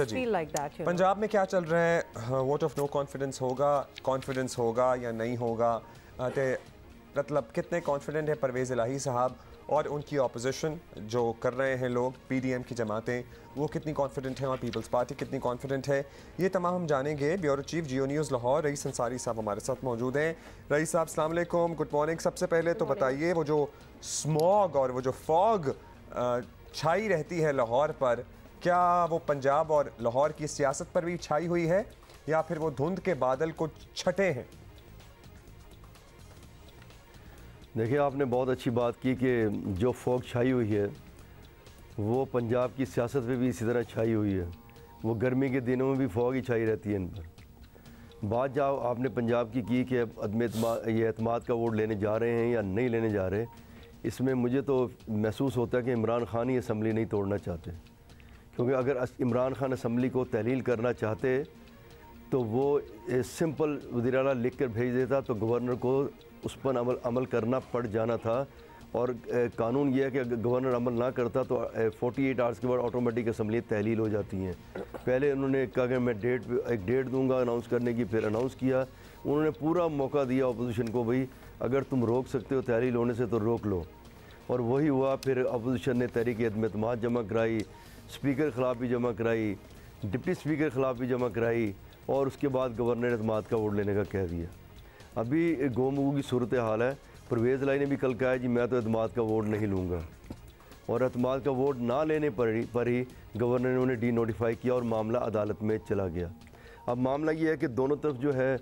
अच्छा must feel like that, you know. Punjab में क्या चल रहा है? वोट ऑफ नो कॉन्फिडेंस होगा या नहीं होगा? मतलब कितने कॉन्फिडेंट है परवेज़ इलाही साहब और उनकी अपोजिशन जो कर रहे हैं लोग, पीडीएम की जमातें, वो कितनी कॉन्फिडेंट है और पीपल्स पार्टी कितनी कॉन्फिडेंट है? ये तमाम हम जानेंगे। ब्यूरो चीफ जियो न्यूज़ लाहौर रईस अंसारी साहब हमारे साथ मौजूद हैं। रईस साहब अस्सलाम वालेकुम, गुड मॉर्निंग। सबसे पहले तो बताइए, वो जो स्मॉग और वो जो फॉग छाई रहती है लाहौर पर, क्या वो पंजाब और लाहौर की सियासत पर भी छाई हुई है या फिर वो धुंध के बादल कुछ छटे हैं? देखिए, आपने बहुत अच्छी बात की कि जो फॉग छाई हुई है वो पंजाब की सियासत पे भी इसी तरह छाई हुई है। वो गर्मी के दिनों में भी फॉग ही छाई रहती है इन पर। बात जब आपने पंजाब की कि ये एतमाद का वोट लेने जा रहे हैं या नहीं लेने जा रहे, इसमें मुझे तो महसूस होता है कि इमरान खान ही असम्बली नहीं तोड़ना चाहते, क्योंकि अगर इमरान खान असम्बली को तहलील करना चाहते तो वो सिंपल वज़ीर आला लिख कर भेज देता, तो गवर्नर को उस पर अमल करना पड़ जाना था। और कानून ये है कि अगर गवर्नर अमल ना करता तो 48 आवर्स के बाद ऑटोमेटिक असम्बली तहलील हो जाती हैं। पहले उन्होंने कहा कि मैं एक डेट दूंगा अनाउंस करने की, फिर अनाउंस किया। उन्होंने पूरा मौका दिया अपोजिशन को, भाई अगर तुम रोक सकते हो तहलील होने से तो रोक लो, और वही हुआ। फिर अपोजिशन ने तहरीक एतमाद जमा कराई, स्पीकर ख़िलाफ़ भी जमा कराई, डिप्टी स्पीकर ख़िलाफ़ भी जमा कराई, और उसके बाद गवर्नर एतमाद का वोट लेने का कह दिया। अभी गोमगू की सूरत हाल है। परवेज़ इलाही ने भी कल कहा है जी मैं तो एतमाद का वोट नहीं लूँगा, और एतमाद का वोट ना लेने पर ही गवर्नर ने उन्हें डी नोटिफाई किया और मामला अदालत में चला गया। अब मामला ये है कि दोनों तरफ जो है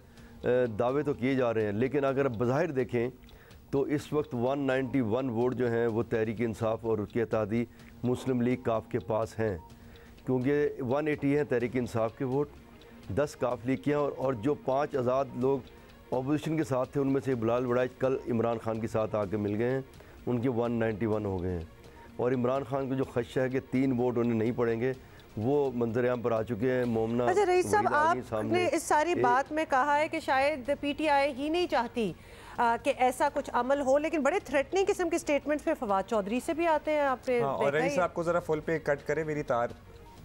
दावे तो किए जा रहे हैं, लेकिन अगर बज़ाहिर देखें तो इस वक्त 191 वोट जो हैं वो तहरीक इंसाफ और उसके इत्तेहादी मुस्लिम लीग काफ के पास हैं, क्योंकि 180 हैं तहरीक इंसाफ के वोट, 10 काफ लीग के हैं, और जो 5 आज़ाद लोग अपोजिशन के साथ थे उनमें से बिलाल बड़ाइच कल इमरान खान के साथ आके मिल गए हैं, उनके 191 हो गए हैं। और इमरान खान को जो खदशा है कि 3 वोट उन्हें नहीं पड़ेंगे, वो मंजर-ए-आम पर आ चुके हैं। मोमना अच्छा रईस साहब, आपने इस सारी बात में कहा है कि शायद पीटीआई ही नहीं चाहती कि ऐसा कुछ अमल हो, लेकिन बड़े थ्रेटनिंग किस्म के स्टेटमेंट्स में फवाद चौधरी से भी आते हैं। आपने और रईस साहब को जरा फुल पे कट करें, मेरी तार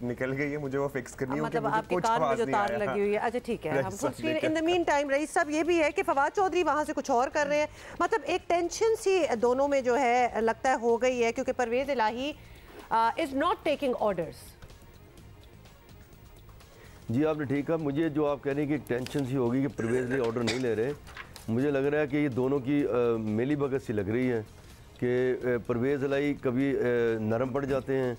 निकल गई है, मुझे वो फिक्स करनी है, मतलब आपके कान में जो तार लगी हुई है। अच्छा ठीक है, हम कुछ in the mean time rice साहब ये भी है कि फवाद चौधरी वहाँ से कुछ और कर रहे हैं। मतलब एक टेंशन सी दोनों में जो है लगता है हो गई है, क्योंकि परवेज़ इलाही इज नॉट टेकिंग ऑर्डर्स। जी आपने ठीक कहा। मुझे जो आप कह रहे हैं कि टेंशन सी होगी कि परवेज़ इलाही ऑर्डर नहीं ले रहे, मुझे लग रहा है कि ये दोनों की मिली भगत सी लग रही है कि परवेज़ इलाही कभी नरम पड़ जाते हैं,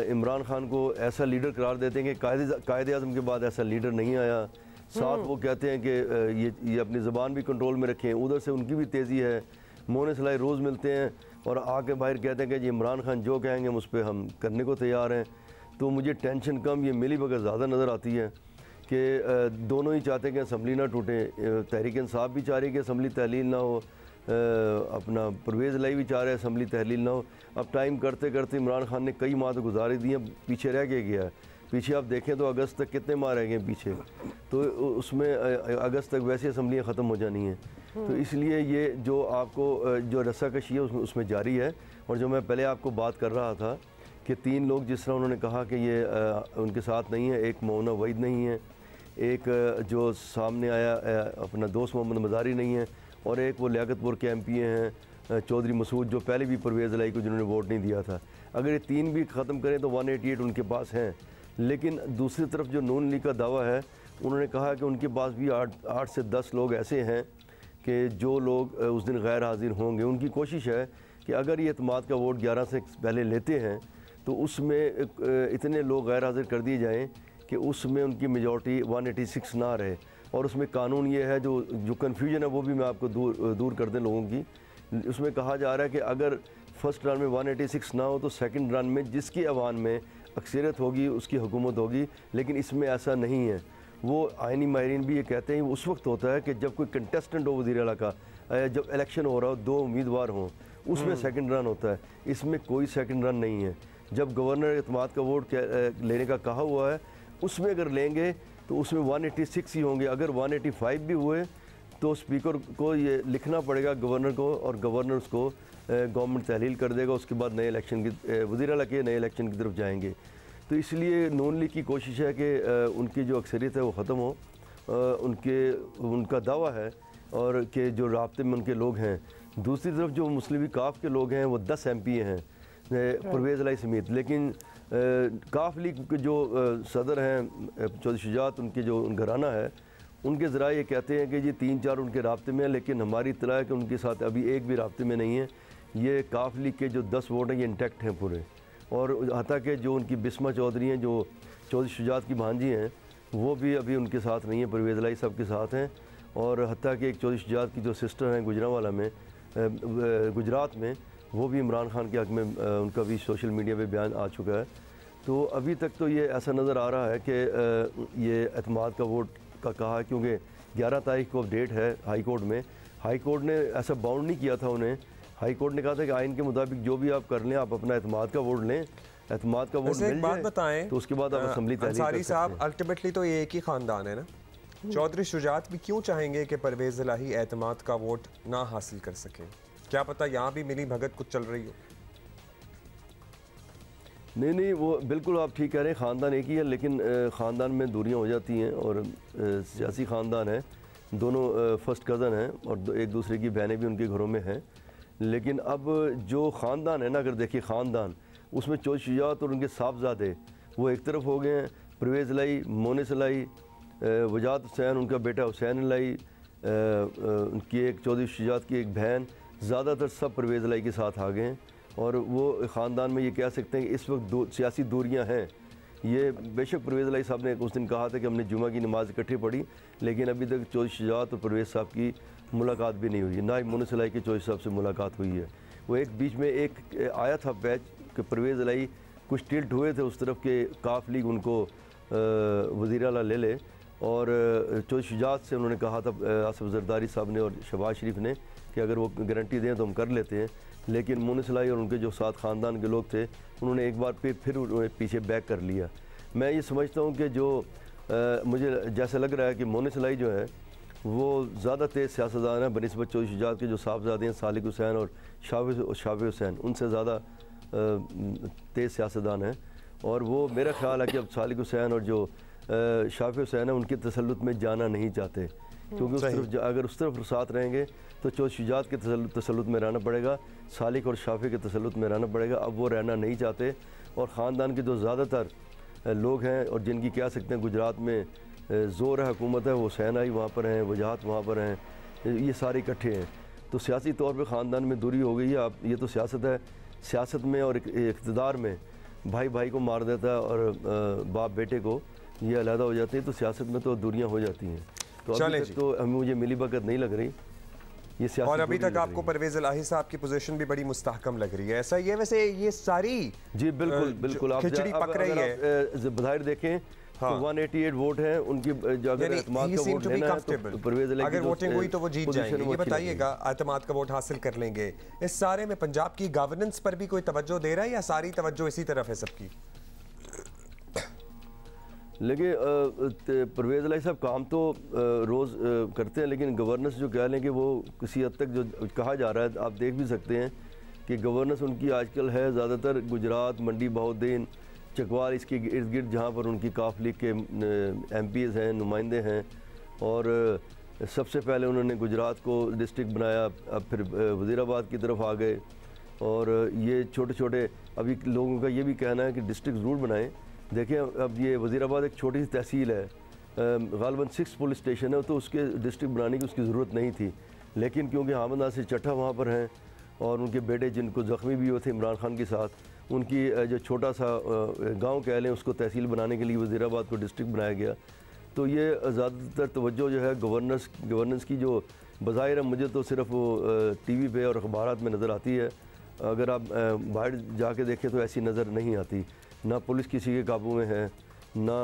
इमरान खान को ऐसा लीडर करार देते हैं कि कायदे आज़म के बाद ऐसा लीडर नहीं आया। साथ वो कहते हैं कि ये अपनी ज़बान भी कंट्रोल में रखें, उधर से उनकी भी तेज़ी है। मोहन सलाई रोज़ मिलते हैं और आके बाहर कहते हैं कि जी इमरान खान जो कहेंगे हम उस पर हम करने को तैयार हैं। तो मुझे टेंशन कम, ये मिली भगत ज़्यादा नज़र आती है कि दोनों ही चाहते हैं कि असम्बली ना टूटे। तहरीक इंसाफ भी चाह रही है कि असम्बली तहलील ना हो, अपना परवेज़ इलाही भी चाह रहे हैं असम्बली तहलील ना हो। अब टाइम करते करते इमरान खान ने कई माह तो गुजारी दी हैं, पीछे रह के गया है। पीछे आप देखें तो अगस्त तक कितने माह रह गए पीछे, तो उसमें अगस्त तक वैसे असम्बलियाँ ख़त्म हो जानी हैं। तो इसलिए ये जो आपको जो रस्साकशी है उसमें जारी है। और जो मैं पहले आपको बात कर रहा था कि 3 लोग जिस तरह उन्होंने कहा कि ये उनके साथ नहीं है, एक मौना वहीद नहीं है, एक जो सामने आया अपना दोस्त मोहम्मद मज़ारी नहीं है, और एक वो लियाकतपुर के एमपी हैं चौधरी मसूद, जो पहले भी परवेज़ इलाही को जिन्होंने वोट नहीं दिया था। अगर ये 3 भी ख़त्म करें तो 188 उनके पास हैं। लेकिन दूसरी तरफ जो नून लीग का दावा है, उन्होंने कहा कि उनके पास भी 8 से 10 लोग ऐसे हैं कि जो लोग उस दिन गैर हाजिर होंगे। उनकी कोशिश है कि अगर ये एतमाद का वोट 11 से पहले लेते हैं तो उसमें इतने लोग गैर हाजिर कर दिए जाएँ कि उसमें उनकी मेजॉरिटी 186 ना रहे। और उसमें कानून ये है, जो कन्फ्यूजन है वो भी मैं आपको दूर कर दें लोगों की। उसमें कहा जा रहा है कि अगर फर्स्ट रन में 186 ना हो तो सेकंड रन में जिसकी अवान में अक्सरियत होगी उसकी हुकूमत होगी। लेकिन इसमें ऐसा नहीं है। वो आइनी माहिरीन भी ये कहते हैं उस वक्त होता है कि जब कोई कंटेस्टेंट हो वज़ीर आला का, जब इलेक्शन हो रहा हो, 2 उम्मीदवार हों, उसमें सेकंड रन होता है। इसमें कोई सेकंड रन नहीं है। जब गवर्नर एतमाद का वोट लेने का कहा हुआ है, उसमें अगर लेंगे तो उसमें 186 ही होंगे। अगर 185 भी हुए तो स्पीकर को ये लिखना पड़ेगा गवर्नर को, और गवर्नर उसको गवर्नमेंट तहलील कर देगा। उसके बाद नए इलेक्शन की वज़ीर आला के नए इलेक्शन की तरफ जाएंगे। तो इसलिए नून लीग की कोशिश है कि उनकी जो अक्सरियत है वो ख़त्म हो। उनका दावा है और कि जो राब्ते में उनके लोग हैं। दूसरी तरफ जो मुस्लिम लीग काफ के लोग हैं वो 10 MP हैं परवेज़ इलाही समेत, लेकिन काफ लीग के जो सदर हैं चौधरी शुजात, उनके जो घराना है, उनके ज़रा ये कहते हैं कि जी 3-4 उनके राब्ते में हैं, लेकिन हमारी इत्तला है कि उनके साथ अभी एक भी राब्ते में नहीं है। ये काफ लीग के जो 10 वोट हैं ये इंटैक्ट हैं पूरे, और हत्ता कि जो उनकी बिस्मा चौधरी हैं जो चौधरी शुजात की भांजी हैं वो भी अभी उनके साथ नहीं है, परवेज़ इलाही साहब के साथ हैं। और हत्ता कि एक चौधरी शुजात की जो सिस्टर हैं गुजरांवाला में गुजरात में, वो भी इमरान खान के हक़ में उनका भी सोशल मीडिया पे बयान आ चुका है। तो अभी तक तो ये ऐसा नज़र आ रहा है कि ये एतमाद का वोट का कहा है, क्योंकि 11 तारीख को डेट है हाई कोर्ट में। हाई कोर्ट ने ऐसा बाउंड नहीं किया था उन्हें। हाई कोर्ट ने कहा था कि आइन के मुताबिक जो भी आप कर लें, आप अपना एतमाद का वोट लें, एतमाद का वोट मिल जाए बताएं तो उसके बाद आप असम्बली तहलील कर सकते हैं। साहब अल्टीमेटली तो ये एक ही ख़ानदान है ना, चौधरी शुजात भी क्यों चाहेंगे कि परवेज़ इलाही एतमाद का वोट ना हासिल कर सकें? क्या पता यहाँ भी मिली भगत कुछ चल रही हो। नहीं, वो बिल्कुल आप ठीक कह रहे हैं, ख़ानदान एक ही है, लेकिन ख़ानदान में दूरियां हो जाती हैं। और सियासी ख़ानदान है, दोनों फर्स्ट कज़न हैं और एक दूसरे की बहनें भी उनके घरों में हैं। लेकिन अब जो ख़ानदान है ना, अगर देखिए ख़ानदान, उसमें चौधरी शुजात और उनके साहबजादे वो एक तरफ हो गए हैं, परवेज़ इलाही, मोनिस इलाही, वजात हुसैन, उनका बेटा हुसैन इलाही, उनकी एक चौधरी शुजात की एक बहन, ज़्यादातर सब परवेज़ इलाही के साथ आ गए हैं। और वो ख़ानदान में ये कह सकते हैं कि इस वक्त सियासी दूरियां हैं। ये बेशक परवेज़ इलाही साहब ने उस दिन कहा था कि हमने जुमा की नमाज़ इकट्ठी पढ़ी, लेकिन अभी तक चौधरी शुजात और परवेज़ साहब की मुलाकात भी नहीं हुई, ना ही मोनिस इलाही के चौधरी साहब से मुलाकात हुई है। वो एक बीच में एक आया था बैच कि परवेज़ इलाही कुछ टिल्ट हुए थे उस तरफ के काफ लीग उनको वज़ीर आला ले ले, और चौधरी शुजात से उन्होंने कहा था आसिफ जरदारी साहब ने और शहबाज शरीफ ने कि अगर वो गारंटी दें तो हम कर लेते हैं। लेकिन मोनिस इलाही और उनके जो साथ ख़ानदान के लोग थे, उन्होंने एक बार फिर उन्होंने पीछे बैक कर लिया। मैं ये समझता हूँ कि जो मुझे जैसा लग रहा है कि मोनिस इलाही जो है वो ज़्यादा तेज़ सियासतदान है बनिस्बत चौधरी शुजात के जो साहबजादे हैं सालिक हुसैन और शाफी हुसैन, उनसे ज़्यादा तेज़ सियासतदान है। और वो मेरा ख्याल है कि अब सालिक हुसैन और जो शाफी हुसैन है उनके तसल्लुत में जाना नहीं चाहते, क्योंकि उस तरफ अगर उस तरफ साथ रहेंगे तो चौधरी शुजात के तसल्लुत में रहना पड़ेगा, सालिक और शाफी के तसल्लुत में रहना पड़ेगा। अब वो रहना नहीं चाहते, और ख़ानदान के जो ज़्यादातर लोग हैं और जिनकी कह सकते हैं गुजरात में ज़ोर है हुकूमत है, वो हुसैन आई वहाँ पर हैं, वजाहत वहाँ पर हैं, ये सारे इकट्ठे हैं। तो सियासी तौर पर ख़ानदान में दूरी हो गई है। अब ये तो सियासत है, सियासत में और इक़्तिदार में भाई भाई को मार देता है और बाप बेटे को, ये अलहदा हो जाते हैं, तो सियासत में तो दूरियाँ हो जाती हैं। तो अभी तक तो हमें मुझे मिली भगत नहीं लग रही ये सियासी। और अभी तक आपको परवेज़ इलाही साहब की पोजीशन भी बड़ी मुस्तहकम लग रही है, ऐसा ही है? वैसे ये सारी जी बिल्कुल आप खिचड़ी पक रही है। बाहर देखें तो 188 वोट हैं उनकी, अगर एतमाद का वोट लेना है तो परवेज़ इलाही अगर वोटिंग हुई तो वो जीत जाएंगे। ये बताइएगा, एतमाद का वोट हासिल कर लेंगे, इस सारे में पंजाब की गवर्नेंस पर भी कोई तवज्जो दे रहा है या सारी तवज्जो इसी तरफ है सबकी? लेकिन परवेज़ इलाही साहब काम तो रोज़ करते हैं, लेकिन गवर्नेंस जो कह लें कि वो किसी हद तक जो कहा जा रहा है, आप देख भी सकते हैं कि गवर्नेंस उनकी आजकल है ज़्यादातर गुजरात, मंडी बहाउद्दीन, चकवाल, इसके इर्द गिर्द जहाँ पर उनकी काफ लीग के MPs हैं, नुमाइंदे हैं। और सबसे पहले उन्होंने गुजरात को डिस्ट्रिक्ट बनाया, अब फिर वज़ीराबाद की तरफ आ गए। और ये छोटे छोटे अभी लोगों का ये भी कहना है कि डिस्ट्रिक्ट ज़रूर बनाएं। देखें अब ये वज़ीराबाद एक छोटी सी तहसील है, गालिबन 6 पुलिस स्टेशन है, तो उसके डिस्ट्रिक्ट बनाने की उसकी ज़रूरत नहीं थी। लेकिन क्योंकि हामिद नासिर चट्टा वहाँ पर हैं और उनके बेटे जिनको ज़ख्मी भी हुए थे इमरान खान के साथ, उनकी जो छोटा सा गांव कह लें उसको तहसील बनाने के लिए वज़ीराबाद को डिस्ट्रिक्ट बनाया गया। तो ये ज़्यादातर तवज्जो जो है गवर्नेंस की जो बज़ाहिर है, मुझे तो सिर्फ वो TV पे और अखबारात में नज़र आती है। अगर आप बाहर जाके देखें तो ऐसी नज़र नहीं आती। ना पुलिस किसी के काबू में है, ना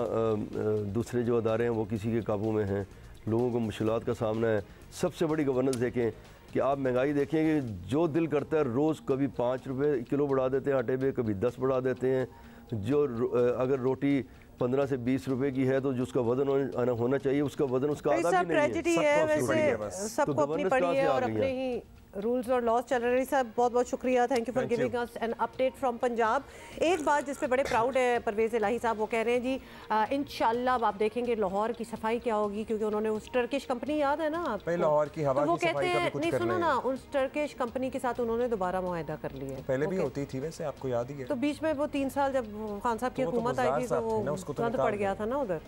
दूसरे जो अदारे हैं वो किसी के काबू में हैं। लोगों को मुश्किलात का सामना है। सबसे बड़ी गवर्नेंस देखें कि आप महंगाई देखें कि जो दिल करता है रोज़ कभी 5 रुपये किलो बढ़ा देते हैं आटे पे, कभी 10 बढ़ा देते हैं। जो अगर रोटी 15 से 20 रुपए की है तो जो उसका वजन होना चाहिए उसका वजन उसका आधा भी नहीं है। सबको अपनी पड़ी है और अपने ही रूल्स और लॉज चल रहे हैं। सब बहुत बहुत शुक्रिया, thank you for giving us an update from Punjab. एक बात जिस पे बड़े प्राउड है परवेज़ इलाही साहब, वो कह रहे हैं जी इंशाल्लाह अब आप देखेंगे लाहौर की सफाई क्या होगी, क्योंकि उन्होंने उस टर्किश कंपनी याद है ना आपको, लाहौर की हवा तो वो की सफाई कहते का भी हैं कुछ नहीं कर सुनो रहे ना, हैं। उस टर्किश कंपनी के साथ उन्होंने दोबारा मुआहदा कर लिया है। पहले भी होती थी वैसे, आपको याद ही है। तो बीच में वो 3 साल जब खान साहब की तो वो तो हुकूमत आई थी गुज़ार तो साहब थे ना, वो उसको तो बंद निकाल पड़ गया दिया। था ना उधर।